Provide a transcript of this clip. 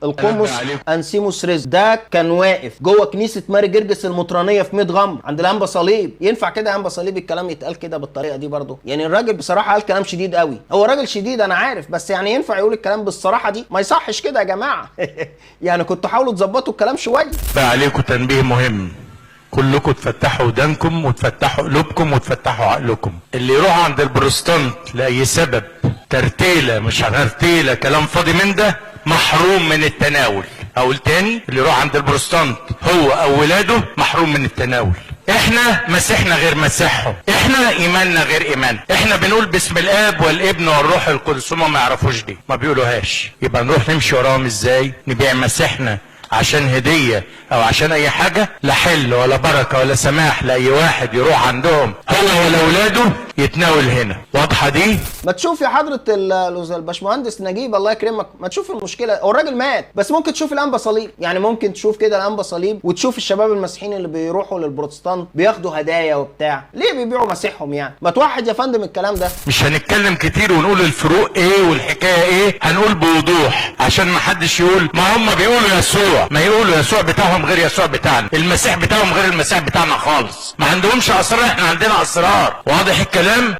القمص انسيموس رزق ده كان واقف جوه كنيسه ماري جرجس المطرانيه في ميت غمر عند الانبا صليب. ينفع كده يا انبا صليب الكلام يتقال كده بالطريقه دي برضه؟ يعني الراجل بصراحه قال كلام شديد قوي. هو راجل شديد انا عارف، بس يعني ينفع يقول الكلام بالصراحه دي؟ ما يصحش كده يا جماعه. يعني كنتوا حاولوا تظبطوا الكلام شويه. بقى عليكم تنبيه مهم، كلكم تفتحوا ودانكم وتفتحوا قلوبكم وتفتحوا عقلكم. اللي يروح عند البروتستانت لاي سبب ترتيله مش ترتيله كلام فاضي من ده محروم من التناول. اقول تاني، اللي يروح عند البروتستانت هو او ولاده محروم من التناول. احنا مسيحنا غير مسيحهم، احنا ايماننا غير ايمان. احنا بنقول باسم الاب والابن والروح القدس، هم ما يعرفوش دي، ما بيقولوهاش. يبقى نروح نمشي وراهم ازاي؟ نبيع مسيحنا عشان هدية او عشان اي حاجة؟ لا حل ولا بركة ولا سماح لاي واحد يروح عندهم هو ولا اولاده يتناول هنا. واضحة دي؟ ما تشوف يا حضرة الباشمهندس نجيب الله يكرمك، ما تشوف المشكلة. هو الراجل مات، بس ممكن تشوف الانبا صليب. يعني ممكن تشوف كده الانبا صليب وتشوف الشباب المسيحيين اللي بيروحوا للبروتستانت بياخدوا هدايا وبتاع. ليه بيبيعوا مسيحهم يعني؟ ما توحد يا فندم الكلام ده. مش هنتكلم كتير ونقول الفروق ايه والحكاية ايه، هنقول بوضوح عشان ما حدش يقول ما هم بيقولوا يسوع. ما يقولوا يسوع بتاعهم غير يسوع بتاعنا، المسيح بتاعهم غير المسيح بتاعنا خالص. ما عندهمش اسرار، احنا عندنا اسرار. واضح الكلام؟